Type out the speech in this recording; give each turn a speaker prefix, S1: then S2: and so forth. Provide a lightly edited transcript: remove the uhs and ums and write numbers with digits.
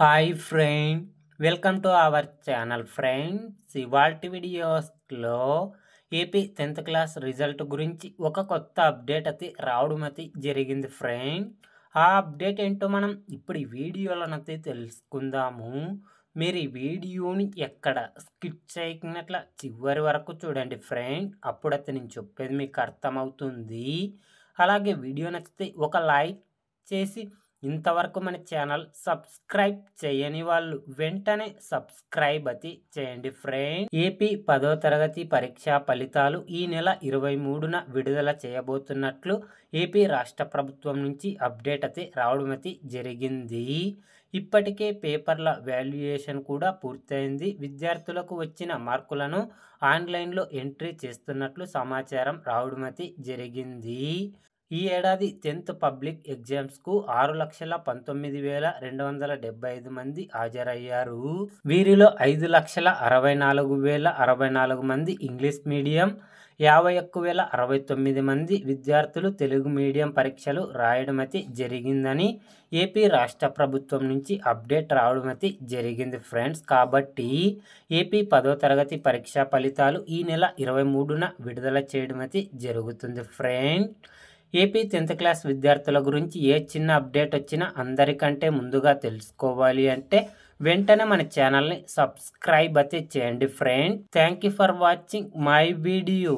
S1: Hi friend, welcome to our channel friends. ఇవాల్టి వీడియోస్లో AP 10th class result గురించి ఒక కొత్త అప్డేట్ అయితే రావడం అయితే జరిగింది ఫ్రెండ్. ఆ అప్డేట్ ఏంటో మనం ఇప్పుడు ఈ వీడియోలోనైతే తెలుసుకుందాము. మీరు ఈ వీడియోని ఎక్కడ స్కిప్ చేయకున్నట్ల చివరి వరకు చూడండి ఫ్రెండ్. అప్పుడైతే నేను చెప్పేది మీకు అర్థమవుతుంది. అలాగే వీడియో నచ్చితే ఒక లైక్ చేసి ఇంతవరకు మన ఛానల్ సబ్స్క్రైబ్ చేయని వాళ్ళు వెంటనే సబ్స్క్రైబ్ అయితే చేయండి ఫ్రెండ్. ఏపీ 10వ తరగతి పరీక్షా ఫలితాలు ఈ నెల 23న విడుదల చేయబోతున్నట్లు ఏపీ రాష్ట్ర ప్రభుత్వం నుంచి అప్డేట్ అయితే రావడం అయితే జరిగింది. ఇప్పటికే పేపర్ల వాల్యుయేషన్ కూడా పూర్తయింది. విద్యార్థులకు వచ్చిన మార్కులను ఆన్లైన్లో ఎంట్రీ చేస్తున్నట్లు సమాచారం రావడం అయితే జరిగింది. ఈ ఏడాది 10th పబ్లిక్ ఎగ్జామ్స్కు 6,19,275 మంది హాజరయ్యారు. వీరిలో 5,64,064 మంది ఇంగ్లీష్ మీడియం, 51,069 మంది విద్యార్థులు తెలుగు మీడియం పరీక్షలు రాయడం అయితే జరిగిందని ఏపీ రాష్ట్ర ప్రభుత్వం నుంచి అప్డేట్ రావడం అయితే జరిగింది ఫ్రెండ్స్. కాబట్టి ఏపీ 10వ తరగతి పరీక్షా ఫలితాలు ఈ నెల 23న విడుదల చేయడం అయితే జరుగుతుంది ఫ్రెండ్. ఏపీ 10th క్లాస్ విద్యార్థుల గురించి ఏ చిన్న అప్డేట్ వచ్చినా అందరికంటే ముందుగా తెలుసుకోవాలి అంటే వెంటనే మన ఛానల్ని సబ్స్క్రైబ్ అయితే చేయండి friend. Thank you for watching my video.